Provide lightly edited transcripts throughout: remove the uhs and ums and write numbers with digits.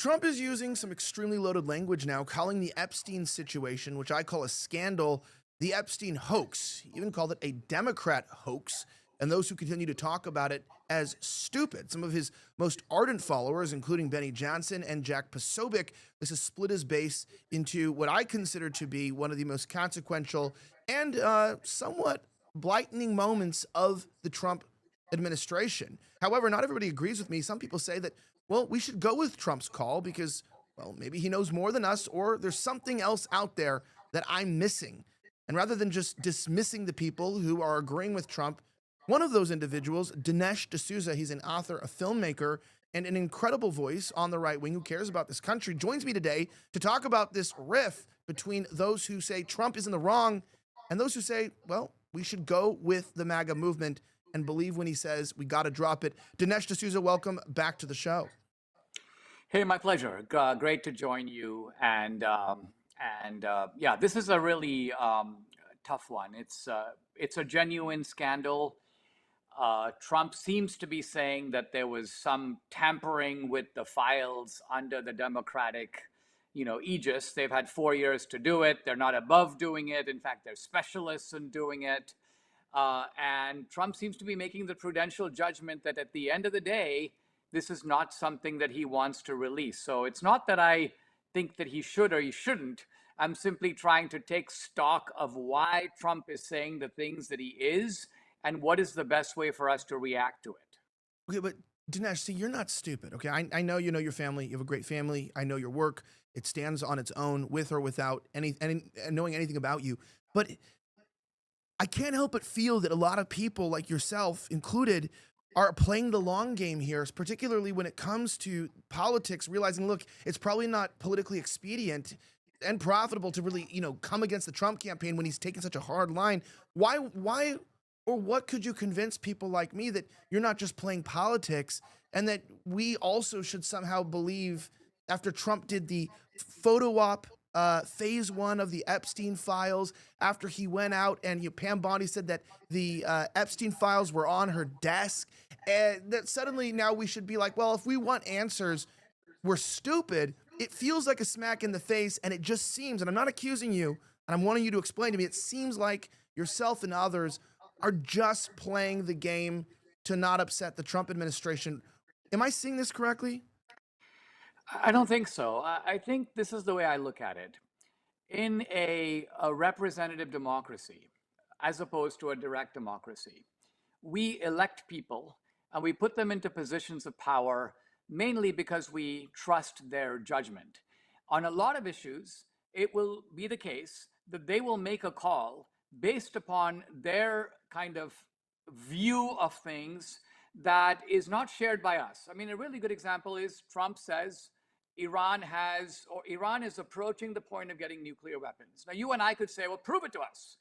Trump is using some extremely loaded language now, calling the Epstein situation, which I call a scandal, the Epstein hoax. He even called it a Democrat hoax, and those who continue to talk about it as stupid. Some of his most ardent followers, including Benny Johnson and Jack Posobiec, this has split his base into what I consider to be one of the most consequential and somewhat blightening moments of the Trump administration. However, not everybody agrees with me. Some people say that, well, we should go with Trump's call because, well, maybe he knows more than us, or there's something else out there that I'm missing. And rather than just dismissing the people who are agreeing with Trump, one of those individuals, Dinesh D'Souza, he's an author, a filmmaker, and an incredible voice on the right wing who cares about this country, joins me today to talk about this riff between those who say Trump is in the wrong and those who say, well, we should go with the MAGA movement and believe when he says we got to drop it. Dinesh D'Souza, welcome back to the show. Hey, my pleasure. Great to join you. Yeah, this is a really tough one. It's a genuine scandal. Trump seems to be saying that there was some tampering with the files under the Democratic, aegis. They've had 4 years to do it. They're not above doing it. In fact, they're specialists in doing it. And Trump seems to be making the prudential judgment that at the end of the day, this is not something that he wants to release. So it's not that I think that he should or he shouldn't. I'm simply trying to take stock of why Trump is saying the things that he is and what is the best way for us to react to it. Okay, but Dinesh, see, you're not stupid, okay? I know you know your family. You have a great family. I know your work. It stands on its own with or without knowing anything about you. But I can't help but feel that a lot of people like yourself included are playing the long game here, particularly when it comes to politics, realizing, look, it's probably not politically expedient and profitable to really, come against the Trump campaign when he's taking such a hard line. Why, or what could you convince people like me that you're not just playing politics and that we also should somehow believe after Trump did the photo op phase one of the Epstein files, after he went out and Pam Bondi said that the Epstein files were on her desk, and that suddenly now we should be like, well, if we want answers, we're stupid. It feels like a smack in the face, and it just seems, and I'm not accusing you, and I'm wanting you to explain to me, it seems like yourself and others are just playing the game to not upset the Trump administration. Am I seeing this correctly? I don't think so. I think this is the way I look at it. In a representative democracy, as opposed to a direct democracy, we elect people and we put them into positions of power mainly because we trust their judgment. On a lot of issues, it will be the case that they will make a call based upon their kind of view of things that is not shared by us. I mean, a really good example is Trump says Iran is approaching the point of getting nuclear weapons. Now, you and I could say, well, prove it to us.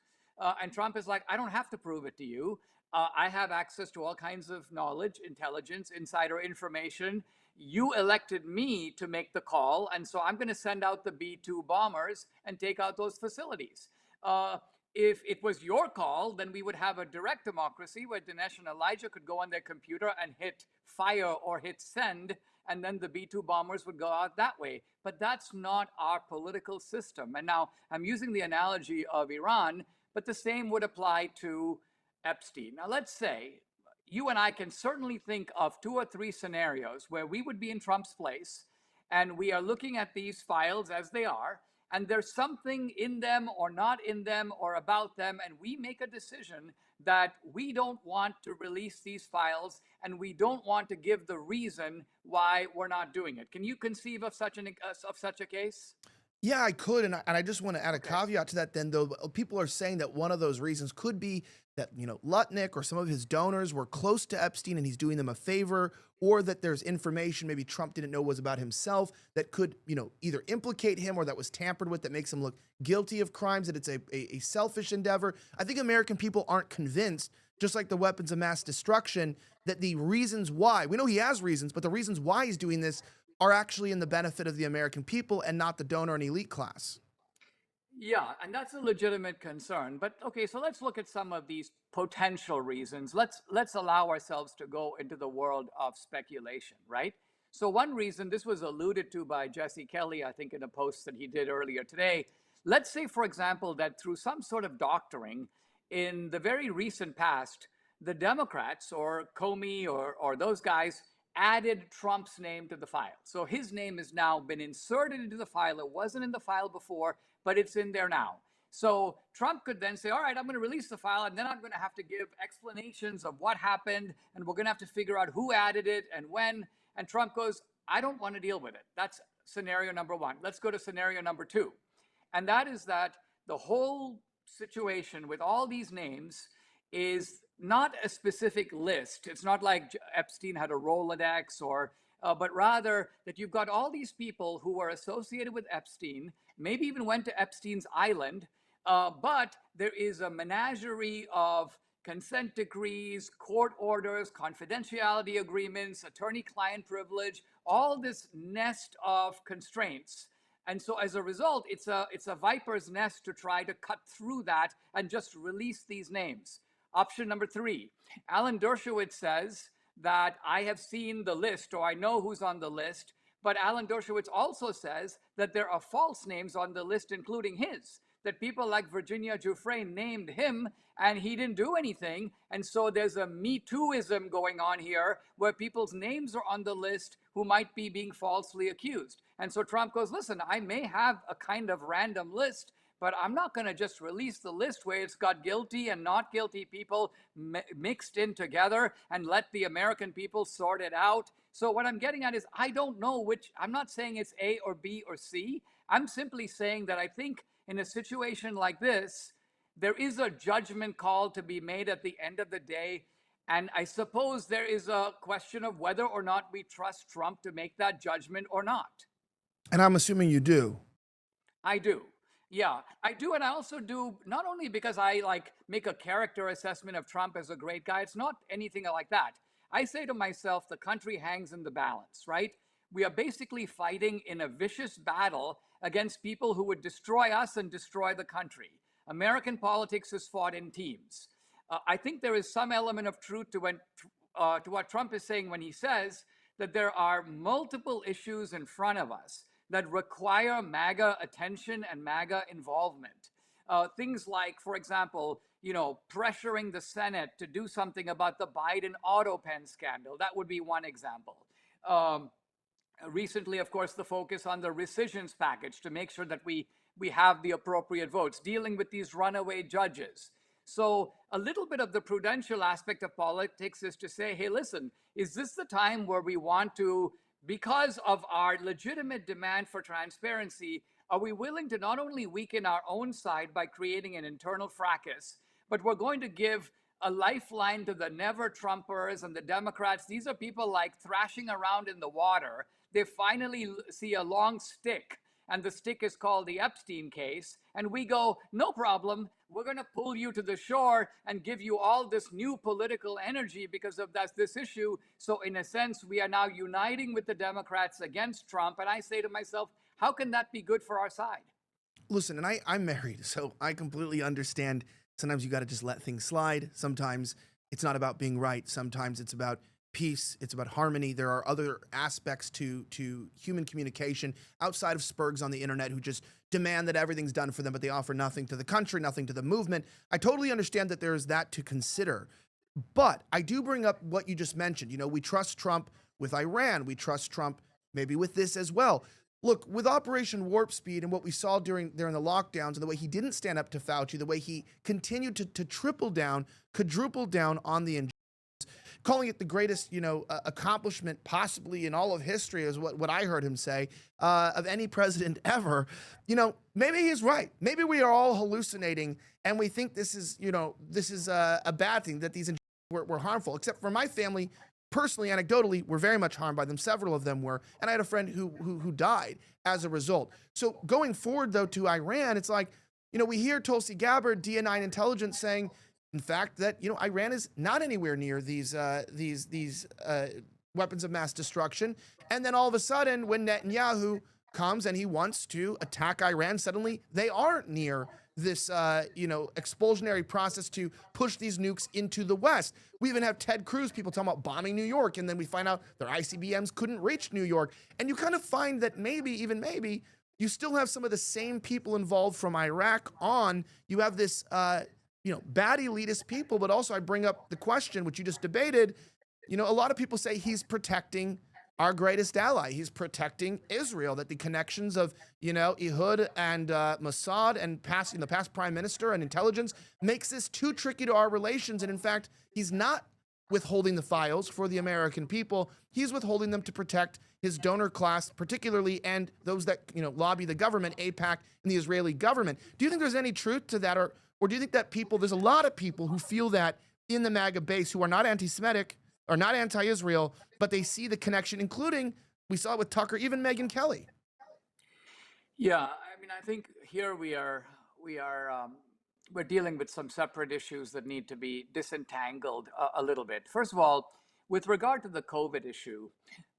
And Trump is like, I don't have to prove it to you. I have access to all kinds of knowledge, intelligence, insider information. You elected me to make the call, and so I'm going to send out the B-2 bombers and take out those facilities. If it was your call, then we would have a direct democracy where Dinesh and Elijah could go on their computer and hit fire or hit send, and then the B-2 bombers would go out that way. But that's not our political system. And now I'm using the analogy of Iran, but the same would apply to Epstein. Now, let's say you and I can certainly think of 2 or 3 scenarios where we would be in Trump's place, and we are looking at these files as they are, and there's something in them or not in them or about them, and we make a decision that we don't want to release these files and we don't want to give the reason why we're not doing it. Can you conceive of such a case? Yeah, I could, and I just want to add a caveat to that then, though. People are saying that one of those reasons could be that, Lutnick or some of his donors were close to Epstein and he's doing them a favor, or that there's information maybe Trump didn't know was about himself that could, either implicate him or that was tampered with that makes him look guilty of crimes, that it's a selfish endeavor. I think American people aren't convinced, just like the weapons of mass destruction, that the reasons why, we know he has reasons, but the reasons why he's doing this are actually in the benefit of the American people and not the donor and elite class. Yeah, and that's a legitimate concern. But okay, so let's look at some of these potential reasons. Let's allow ourselves to go into the world of speculation, right? So one reason, this was alluded to by Jesse Kelly, I think in a post that he did earlier today. Let's say, for example, that through some sort of doctoring in the very recent past, the Democrats or Comey or those guys added Trump's name to the file. So his name has now been inserted into the file. It wasn't in the file before, but it's in there now. So Trump could then say, all right, I'm going to release the file, and then I'm going to have to give explanations of what happened, and we're going to have to figure out who added it and when. And Trump goes, I don't want to deal with it. That's scenario number one. Let's go to scenario number two. And that is that the whole situation with all these names is not a specific list. It's not like Epstein had a Rolodex but rather that you've got all these people who were associated with Epstein, maybe even went to Epstein's island, but there is a menagerie of consent decrees, court orders, confidentiality agreements, attorney-client privilege, all this nest of constraints. And so as a result, it's a viper's nest to try to cut through that and just release these names. Option number three, Alan Dershowitz says that I have seen the list, or I know who's on the list, but Alan Dershowitz also says that there are false names on the list, including his, that people like Virginia Giuffre named him and he didn't do anything. And so there's a Me Tooism going on here where people's names are on the list who might be being falsely accused. And so Trump goes, listen, I may have a kind of random list, but I'm not going to just release the list where it's got guilty and not guilty people mixed in together and let the American people sort it out. So what I'm getting at is I don't know which, I'm not saying it's A or B or C. I'm simply saying that I think in a situation like this, there is a judgment call to be made at the end of the day. And I suppose there is a question of whether or not we trust Trump to make that judgment or not. And I'm assuming you do. I do. Yeah, I do. And I also do, not only because I make a character assessment of Trump as a great guy, it's not anything like that. I say to myself, the country hangs in the balance, right? We are basically fighting in a vicious battle against people who would destroy us and destroy the country. American politics is fought in teams. I think there is some element of truth to what Trump is saying when he says that there are multiple issues in front of us that require MAGA attention and MAGA involvement. Things like, for example, pressuring the Senate to do something about the Biden auto pen scandal. That would be one example. Recently, of course, the focus on the rescissions package to make sure that we have the appropriate votes, dealing with these runaway judges. So a little bit of the prudential aspect of politics is to say, hey, listen, is this the time where we want to, because of our legitimate demand for transparency, are we willing to not only weaken our own side by creating an internal fracas, but we're going to give a lifeline to the never Trumpers and the Democrats? These are people like thrashing around in the water. They finally see a long stick, and the stick is called the Epstein case. And we go, no problem. We're going to pull you to the shore and give you all this new political energy because of this issue. So in a sense, we are now uniting with the Democrats against Trump. And I say to myself, how can that be good for our side? Listen, and I'm married, so I completely understand. Sometimes you got to just let things slide. Sometimes it's not about being right. Sometimes it's about peace. It's about harmony. There are other aspects to human communication outside of spurgs on the internet who just demand that everything's done for them, but they offer nothing to the country, nothing to the movement. I totally understand that there is that to consider. But I do bring up what you just mentioned. We trust Trump with Iran. We trust Trump maybe with this as well. Look, with Operation Warp Speed and what we saw during the lockdowns and the way he didn't stand up to Fauci, the way he continued to triple down, quadruple down on the injustice, calling it the greatest, accomplishment possibly in all of history is what I heard him say, of any president ever. Maybe he's right. Maybe we are all hallucinating and we think this is a bad thing, that these injections were harmful, except for my family. Personally, anecdotally, were very much harmed by them. Several of them were. And I had a friend who died as a result. So going forward, though, to Iran, it's like, we hear Tulsi Gabbard, DNI intelligence saying, in fact, that, Iran is not anywhere near these weapons of mass destruction. And then all of a sudden, when Netanyahu comes and he wants to attack Iran, suddenly they are near this expulsionary process to push these nukes into the West. We even have Ted Cruz, people talking about bombing New York, and then we find out their ICBMs couldn't reach New York. And you kind of find that maybe, you still have some of the same people involved from Iraq on. You have this, bad elitist people, but also I bring up the question, which you just debated. A lot of people say he's protecting our greatest ally. He's protecting Israel, that the connections of, Ehud and Mossad and the past prime minister and intelligence makes this too tricky to our relations. And in fact, he's not withholding the files for the American people. He's withholding them to protect his donor class, particularly, and those that, lobby the government, AIPAC, and the Israeli government. Do you think there's any truth to that? Or do you think that there's a lot of people who feel that in the MAGA base who are not anti-Semitic or not anti-Israel, but they see the connection, including, we saw it with Tucker, even Megyn Kelly? Yeah, I think here we're dealing with some separate issues that need to be disentangled a little bit. First of all, with regard to the COVID issue,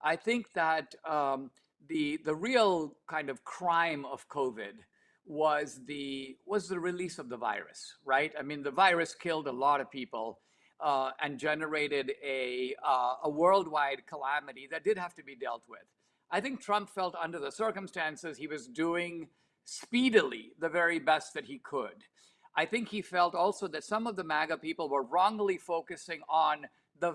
I think that the real kind of crime of COVID was the release of the virus, right? The virus killed a lot of people and generated a worldwide calamity that did have to be dealt with. I think Trump felt under the circumstances he was doing speedily the very best that he could. I think he felt also that some of the MAGA people were wrongly focusing on the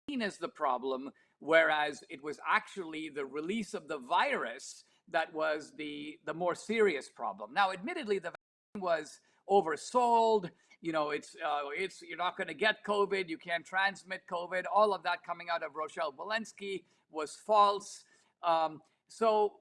vaccine as the problem, whereas it was actually the release of the virus that was the more serious problem. Now, admittedly, the vaccine was oversold. It's you're not going to get COVID. You can't transmit COVID. All of that coming out of Rochelle Walensky was false. So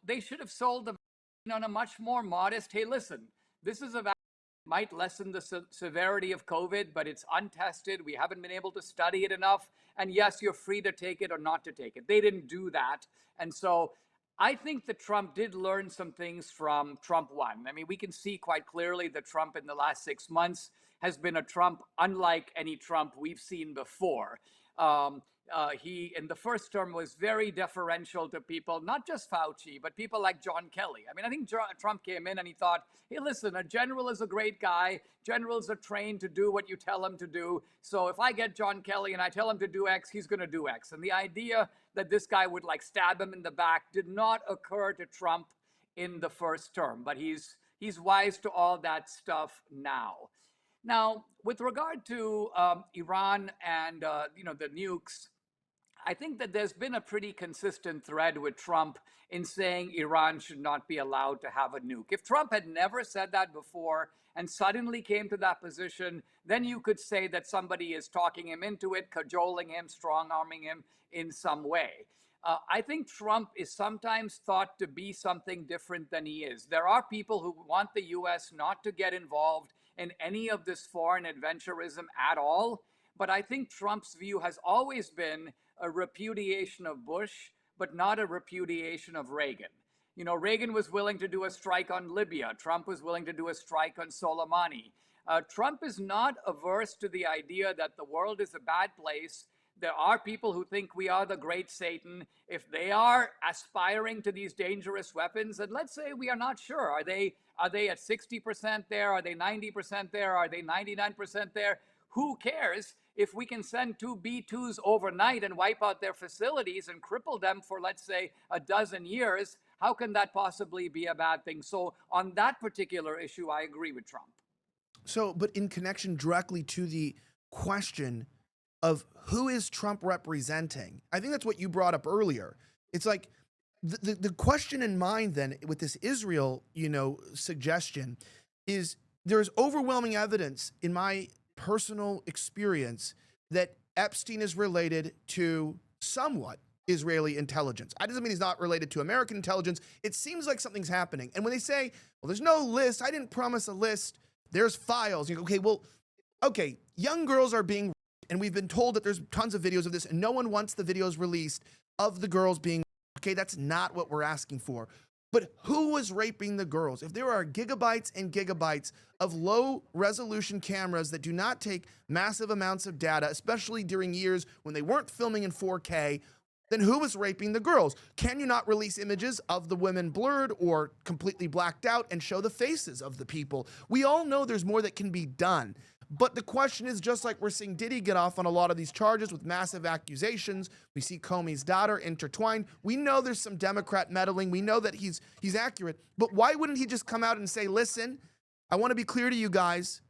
they should have sold the vaccine on a much more modest. Hey, listen, this is a vaccine that might lessen the severity of COVID, but it's untested. We haven't been able to study it enough. And yes, you're free to take it or not to take it. They didn't do that, and so I think that Trump did learn some things from Trump 1. We can see quite clearly that Trump in the last 6 months has been a Trump unlike any Trump we've seen before. He, in the first term, was very deferential to people, not just Fauci, but people like John Kelly. I think Trump came in and he thought, hey, listen, a general is a great guy. Generals are trained to do what you tell them to do. So if I get John Kelly and I tell him to do X, he's going to do X. And the idea that this guy would stab him in the back did not occur to Trump in the first term. But he's wise to all that stuff now. Now, with regard to Iran and the nukes, I think that there's been a pretty consistent thread with Trump in saying Iran should not be allowed to have a nuke. If Trump had never said that before and suddenly came to that position, then you could say that somebody is talking him into it, cajoling him, strong-arming him in some way. I think Trump is sometimes thought to be something different than he is. There are people who want the U.S. not to get involved in any of this foreign adventurism at all. But I think Trump's view has always been a repudiation of Bush, but not a repudiation of Reagan. Reagan was willing to do a strike on Libya. Trump was willing to do a strike on Soleimani. Trump is not averse to the idea that the world is a bad place. There are people who think we are the great Satan. If they are aspiring to these dangerous weapons, and let's say we are not sure, are they at 60% there? Are they 90% there? Are they 99% there? Who cares if we can send 2 B-2s overnight and wipe out their facilities and cripple them for, let's say, a dozen years? How can that possibly be a bad thing? So on that particular issue, I agree with Trump. So, but in connection directly to the question of who is Trump representing, I think that's what you brought up earlier. It's like the question in mind then with this Israel, suggestion is there's overwhelming evidence in my personal experience that Epstein is related to somewhat Israeli intelligence. I doesn't mean he's not related to American intelligence. It seems like something's happening. And when they say, well, there's no list, I didn't promise a list, there's files. You go, okay, young girls are being raped, and we've been told that there's tons of videos of this, and no one wants the videos released of the girls being raped. Okay, that's not what we're asking for. But who was raping the girls? If there are gigabytes and gigabytes of low resolution cameras that do not take massive amounts of data, especially during years when they weren't filming in 4K, then who was raping the girls? Can you not release images of the women blurred or completely blacked out and show the faces of the people? We all know there's more that can be done. But the question is, just like we're seeing Diddy get off on a lot of these charges with massive accusations, we see Comey's daughter intertwined. We know there's some Democrat meddling. We know that he's accurate. But why wouldn't he just come out and say, listen, I want to be clear to you guys.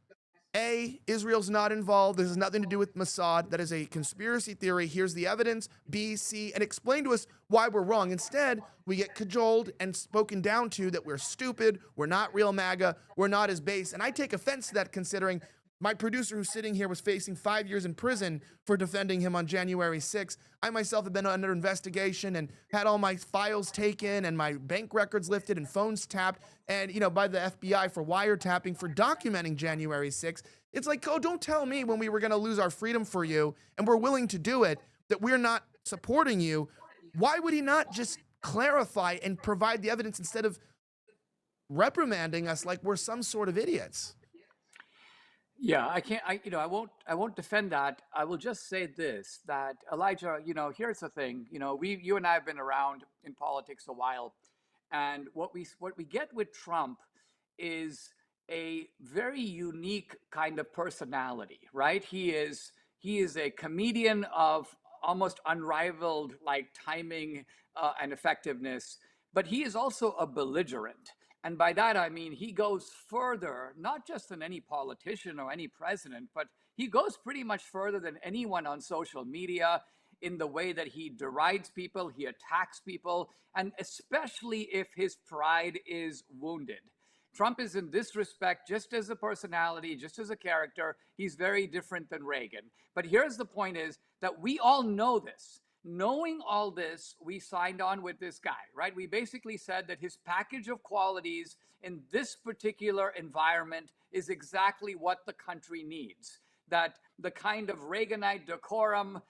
A, Israel's not involved. This has nothing to do with Mossad. That is a conspiracy theory. Here's the evidence. B, C, and explain to us why we're wrong. Instead, we get cajoled and spoken down to that we're stupid, we're not real MAGA, we're not his base. And I take offense to that, considering my producer who's sitting here was facing 5 years in prison for defending him on January 6th. I myself have been under investigation and had all my files taken and my bank records lifted and phones tapped and, by the FBI for wiretapping for documenting January 6th. It's like, oh, don't tell me when we were going to lose our freedom for you and we're willing to do it that we're not supporting you. Why would he not just clarify and provide the evidence instead of reprimanding us like we're some sort of idiots? Yeah, I can't, I won't defend that. I will just say this, that Elijah, here's the thing, you and I have been around in politics a while, and what we get with Trump is a very unique kind of personality, right? He is a comedian of almost unrivaled like timing and effectiveness, but he is also a belligerent. And by that, I mean, he goes further, not just than any politician or any president, but he goes pretty much further than anyone on social media in the way that he derides people, he attacks people, and especially if his pride is wounded. Trump is in this respect, just as a personality, just as a character, he's very different than Reagan. But here's the point is that we all know this. Knowing all this, we signed on with this guy, right? We basically said that his package of qualities in this particular environment is exactly what the country needs. That the kind of Reaganite decorum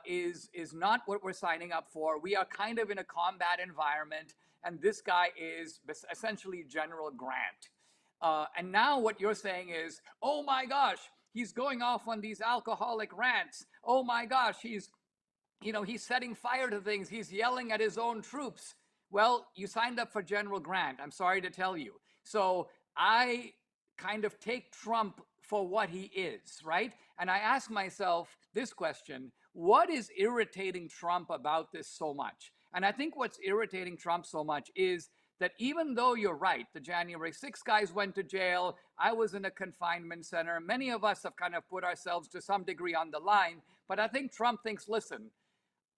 is not what we're signing up for. We are kind of in a combat environment, and this guy is essentially General Grant. And now what you're saying is, oh my gosh, he's going off on these alcoholic rants. Oh my gosh, he's setting fire to things. He's yelling at his own troops. Well, you signed up for General Grant, I'm sorry to tell you. So I kind of take Trump for what he is, right? And I ask myself this question, what is irritating Trump about this so much? And I think what's irritating Trump so much is that even though you're right, the January 6 guys went to jail, I was in a confinement center, many of us have kind of put ourselves to some degree on the line, but I think Trump thinks, listen,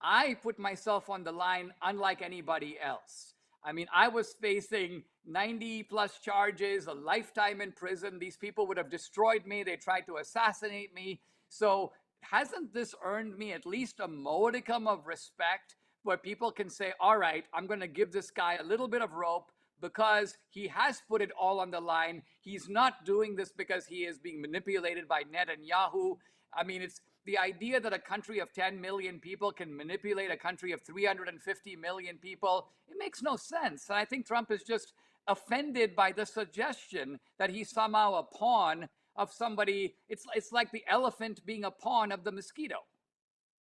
I put myself on the line unlike anybody else. I mean, I was facing 90 plus charges, a lifetime in prison. These people would have destroyed me. They tried to assassinate me. So hasn't this earned me at least a modicum of respect where people can say, all right, I'm going to give this guy a little bit of rope because he has put it all on the line. He's not doing this because he is being manipulated by Netanyahu. I mean, it's the idea that a country of 10 million people can manipulate a country of 350 million people. It makes no sense. And I think Trump is just offended by the suggestion that he's somehow a pawn of somebody. It's like the elephant being a pawn of the mosquito.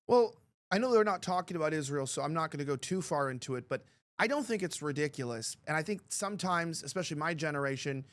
Well, I know they're not talking about Israel, so I'm not going to go too far into it, but I don't think it's ridiculous. And I think sometimes, especially my generation,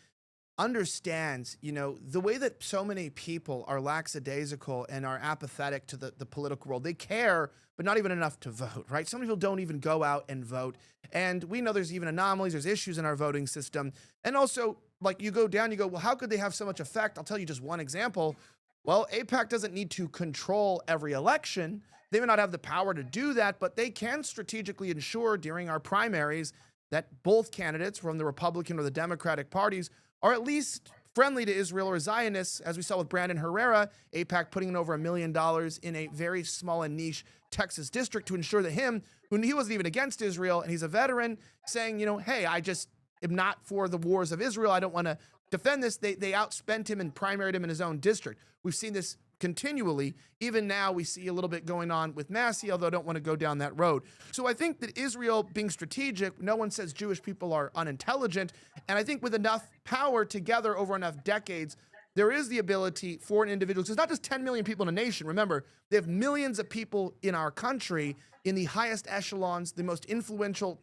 understands, the way that so many people are lackadaisical and are apathetic to the political world. They care, but not even enough to vote, right? Some people don't even go out and vote. And we know there's even anomalies, there's issues in our voting system. And also, like, you go down, you go, well, how could they have so much effect? I'll tell you just one example. Well, AIPAC doesn't need to control every election. They may not have the power to do that, but they can strategically ensure during our primaries that both candidates from the Republican or the Democratic parties are at least friendly to Israel or Zionists, as we saw with Brandon Herrera, AIPAC putting in over $1 million in a very small and niche Texas district to ensure that he wasn't even against Israel, and he's a veteran, saying, hey, I just am not for the wars of Israel. I don't want to defend this. They outspent him and primaried him in his own district. We've seen this continually. Even now, we see a little bit going on with Massey, although I don't want to go down that road. So I think that Israel being strategic, no one says Jewish people are unintelligent. And I think with enough power together over enough decades, there is the ability for an individual, 'cause it's not just 10 million people in a nation. Remember, they have millions of people in our country in the highest echelons, the most influential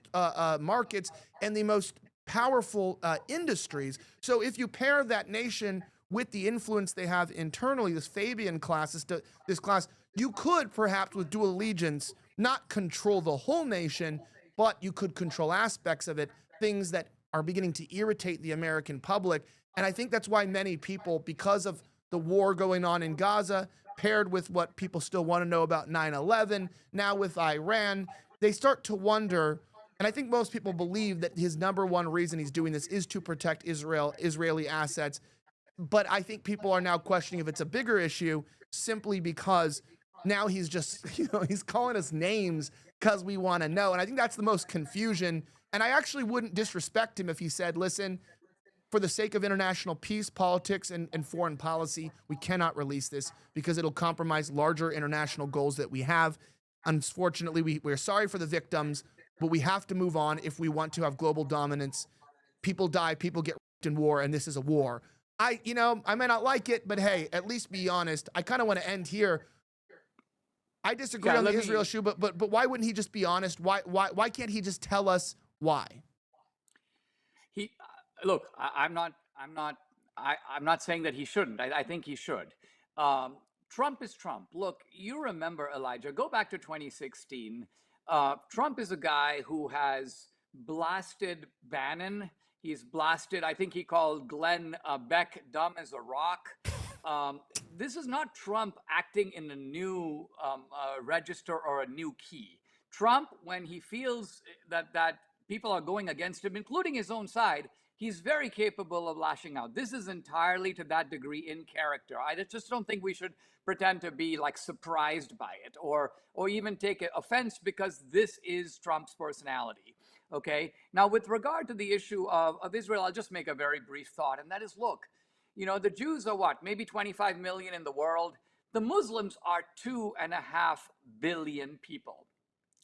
markets, and the most powerful industries. So if you pair that nation with the influence they have internally, this Fabian class, this class, you could perhaps with dual allegiance not control the whole nation, but you could control aspects of it, things that are beginning to irritate the American public. And I think that's why many people, because of the war going on in Gaza, paired with what people still want to know about 9/11, now with Iran, they start to wonder. And I think most people believe that his number one reason he's doing this is to protect Israeli assets. But I think people are now questioning if it's a bigger issue simply because now he's just, he's calling us names because we want to know. And I think that's the most confusion. And I actually wouldn't disrespect him if he said, listen, for the sake of international peace, politics, and foreign policy, we cannot release this because it'll compromise larger international goals that we have. Unfortunately, we're sorry for the victims, but we have to move on if we want to have global dominance. People die, people get raped in war, and this is a war. I may not like it, but hey, at least be honest. I kind of want to end here. I disagree on the Israel issue, but why wouldn't he just be honest? Why can't he just tell us why? Look, I'm not saying that he shouldn't. I think he should. Trump is Trump. Look, you remember, Elijah, go back to 2016. Trump is a guy who has blasted Bannon. He's blasted, I think he called Glenn Beck dumb as a rock. This is not Trump acting in a new register or a new key. Trump, when he feels that people are going against him, including his own side, he's very capable of lashing out. This is entirely to that degree in character. I just don't think we should pretend to be like surprised by it or even take offense because this is Trump's personality. Okay. Now, with regard to the issue of Israel, I'll just make a very brief thought, and that is, look, the Jews are what, maybe 25 million in the world. The Muslims are 2.5 billion people.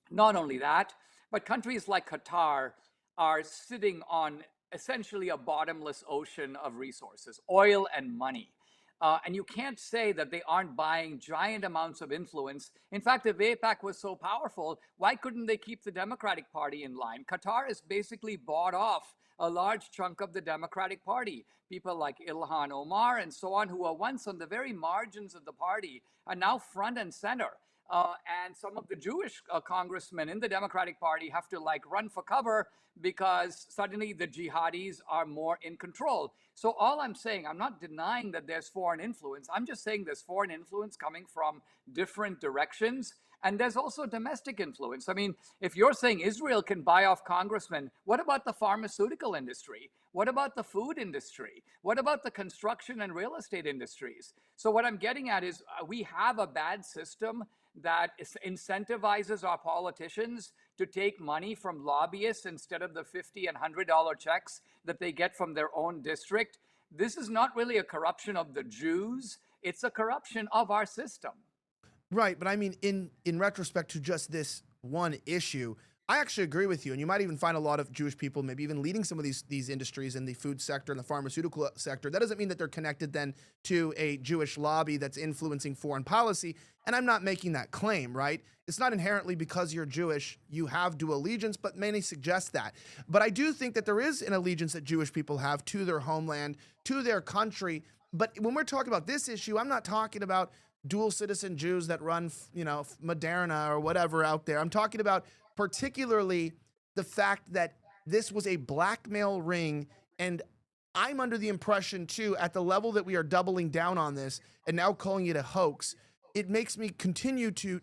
Not only that, but countries like Qatar are sitting on essentially a bottomless ocean of resources, oil and money. And you can't say that they aren't buying giant amounts of influence. In fact, if AIPAC was so powerful, why couldn't they keep the Democratic Party in line? Qatar has basically bought off a large chunk of the Democratic Party. People like Ilhan Omar and so on, who were once on the very margins of the party, are now front and center. And some of the Jewish congressmen in the Democratic Party have to run for cover because suddenly the jihadis are more in control. So all I'm saying, I'm not denying that there's foreign influence. I'm just saying there's foreign influence coming from different directions. And there's also domestic influence. I mean, if you're saying Israel can buy off congressmen, what about the pharmaceutical industry? What about the food industry? What about the construction and real estate industries? So what I'm getting at is we have a bad system that incentivizes our politicians to take money from lobbyists instead of the $50 and $100 checks that they get from their own district. This is not really a corruption of the Jews. It's a corruption of our system. Right, but I mean, in retrospect to just this one issue, I actually agree with you, and you might even find a lot of Jewish people maybe even leading some of these industries in the food sector and the pharmaceutical sector. That doesn't mean that they're connected then to a Jewish lobby that's influencing foreign policy, and I'm not making that claim, right? It's not inherently because you're Jewish, you have dual allegiance, but many suggest that. But I do think that there is an allegiance that Jewish people have to their homeland, to their country. But when we're talking about this issue, I'm not talking about dual citizen Jews that run, Moderna or whatever out there. I'm talking about particularly the fact that this was a blackmail ring. And I'm under the impression too, at the level that we are doubling down on this and now calling it a hoax, it makes me continue to,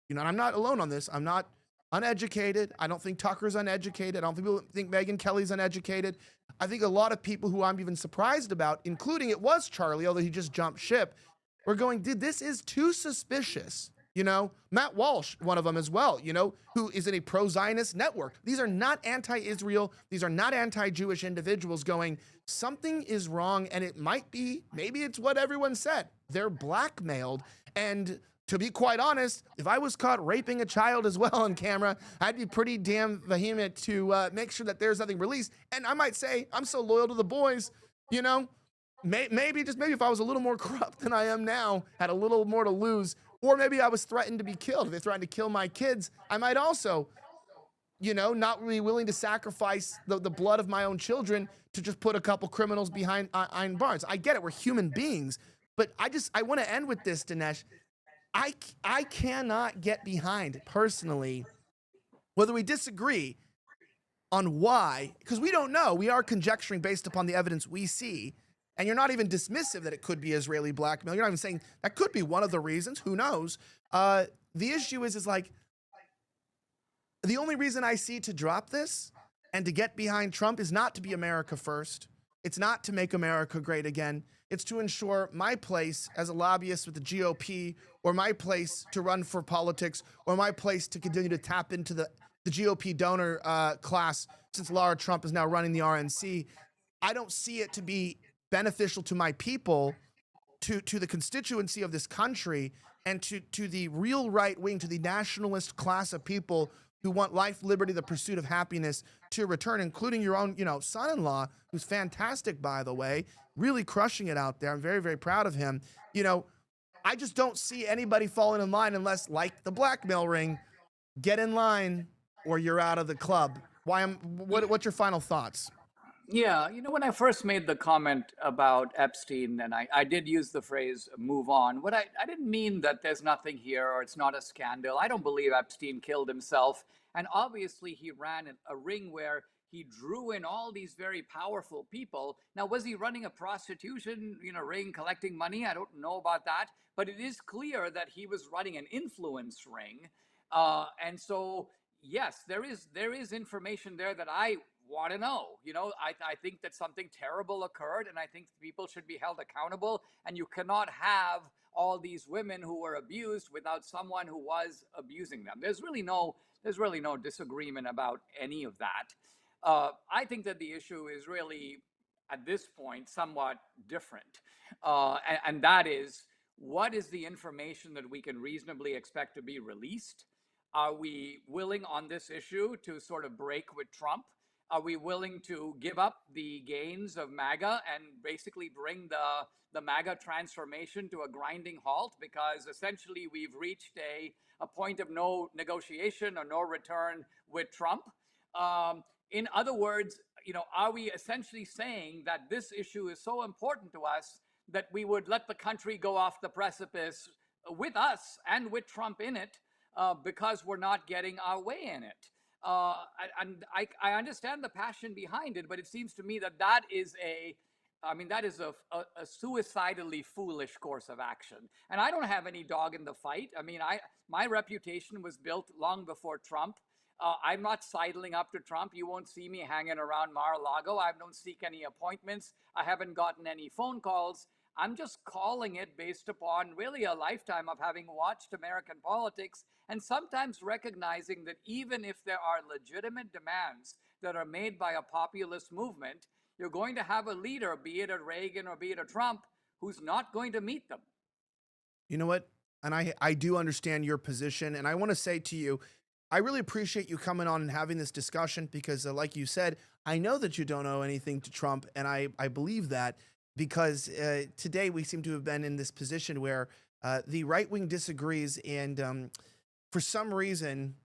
and I'm not alone on this. I'm not uneducated. I don't think Tucker's uneducated. I don't think Megyn Kelly's uneducated. I think a lot of people who I'm even surprised about, including it was Charlie, although he just jumped ship, we're going, dude, this is too suspicious. Matt Walsh, one of them as well, who is in a pro-Zionist network. These are not anti-Israel. These are not anti-Jewish individuals going, something is wrong. And it might be, maybe it's what everyone said. They're blackmailed. And to be quite honest, if I was caught raping a child as well on camera, I'd be pretty damn vehement to make sure that there's nothing released. And I might say, I'm so loyal to the boys, maybe just maybe if I was a little more corrupt than I am now, had a little more to lose, or maybe I was threatened to be killed. If they threatened to kill my kids, I might also, not be willing to sacrifice the blood of my own children to just put a couple criminals behind iron bars. I get it. We're human beings. But I want to end with this, Dinesh. I cannot get behind personally, whether we disagree on why, because we don't know. We are conjecturing based upon the evidence we see. And you're not even dismissive that it could be Israeli blackmail. You're not even saying that could be one of the reasons. Who knows? The issue is like, the only reason I see to drop this and to get behind Trump is not to be America first. It's not to make America great again. It's to ensure my place as a lobbyist with the GOP, or my place to run for politics, or my place to continue to tap into the GOP donor class, since Laura Trump is now running the RNC. I don't see it to be beneficial to my people, to the constituency of this country, and to the real right wing, to the nationalist class of people who want life, liberty, the pursuit of happiness to return, including your own, son-in-law, who's fantastic, by the way, really crushing it out there. I'm very, very proud of him. I just don't see anybody falling in line unless, like the blackmail ring, get in line or you're out of the club. What's your final thoughts? Yeah, when I first made the comment about Epstein, and I did use the phrase move on, what I didn't mean that there's nothing here or it's not a scandal. I don't believe Epstein killed himself. And obviously, he ran a ring where he drew in all these very powerful people. Now, was he running a prostitution, ring, collecting money? I don't know about that. But it is clear that he was running an influence ring. And so, yes, there is information there that I want to know. I think that something terrible occurred, and I think people should be held accountable. And you cannot have all these women who were abused without someone who was abusing them. There's really no disagreement about any of that. I think that the issue is really, at this point, somewhat different, and that is, what is the information that we can reasonably expect to be released? Are we willing on this issue to sort of break with Trump? Are we willing to give up the gains of MAGA and basically bring the MAGA transformation to a grinding halt? Because essentially we've reached a point of no negotiation or no return with Trump. In other words, are we essentially saying that this issue is so important to us that we would let the country go off the precipice with us and with Trump in it, because we're not getting our way in it? And I understand the passion behind it, but it seems to me that is a suicidally foolish course of action. And I don't have any dog in the fight. My reputation was built long before Trump. I'm not sidling up to Trump. You won't see me hanging around Mar-a-Lago. I don't seek any appointments. I haven't gotten any phone calls. I'm just calling it based upon really a lifetime of having watched American politics, and sometimes recognizing that even if there are legitimate demands that are made by a populist movement, you're going to have a leader, be it a Reagan or be it a Trump, who's not going to meet them. You know what? And I do understand your position. And I want to say to you, I really appreciate you coming on and having this discussion because, like you said, I know that you don't owe anything to Trump. And I believe that because today we seem to have been in this position where the right wing disagrees. And for some reason,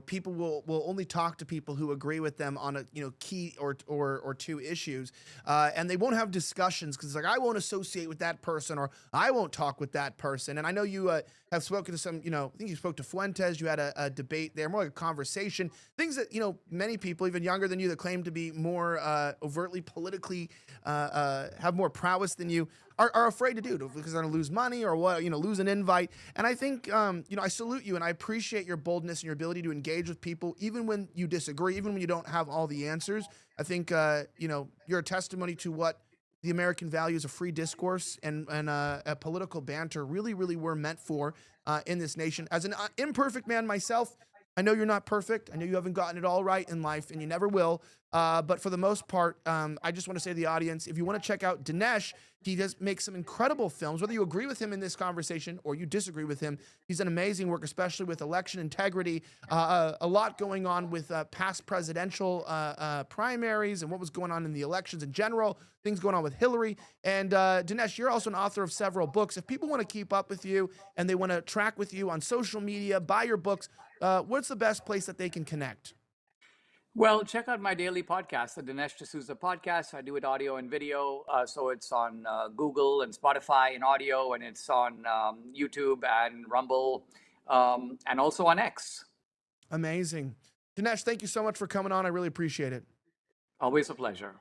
people will only talk to people who agree with them on a key or two issues, and they won't have discussions because it's like, I won't associate with that person, or I won't talk with that person. And I know you have spoken to some, I think you spoke to Fuentes. You had a debate there, more like a conversation. Things that many people, even younger than you, that claim to be more overtly politically have more prowess than you, are afraid to do because they're going to lose money or what, lose an invite. And I think, I salute you and I appreciate your boldness and your ability to engage with people, even when you disagree, even when you don't have all the answers. I think, you're a testimony to what the American values of free discourse and a political banter really, really were meant for in this nation. As an imperfect man myself, I know you're not perfect. I know you haven't gotten it all right in life, and you never will. But for the most part, I just want to say to the audience, if you want to check out Dinesh, he does make some incredible films. Whether you agree with him in this conversation or you disagree with him, he's done amazing work, especially with election integrity. A lot going on with past presidential primaries and what was going on in the elections in general. Things going on with Hillary. And Dinesh, you're also an author of several books. If people want to keep up with you and they want to track with you on social media, buy your books, what's the best place that they can connect? Well, check out my daily podcast, the Dinesh D'Souza podcast. I do it audio and video. So it's on Google and Spotify in audio, and it's on YouTube and Rumble, and also on X. Amazing. Dinesh, thank you so much for coming on. I really appreciate it. Always a pleasure.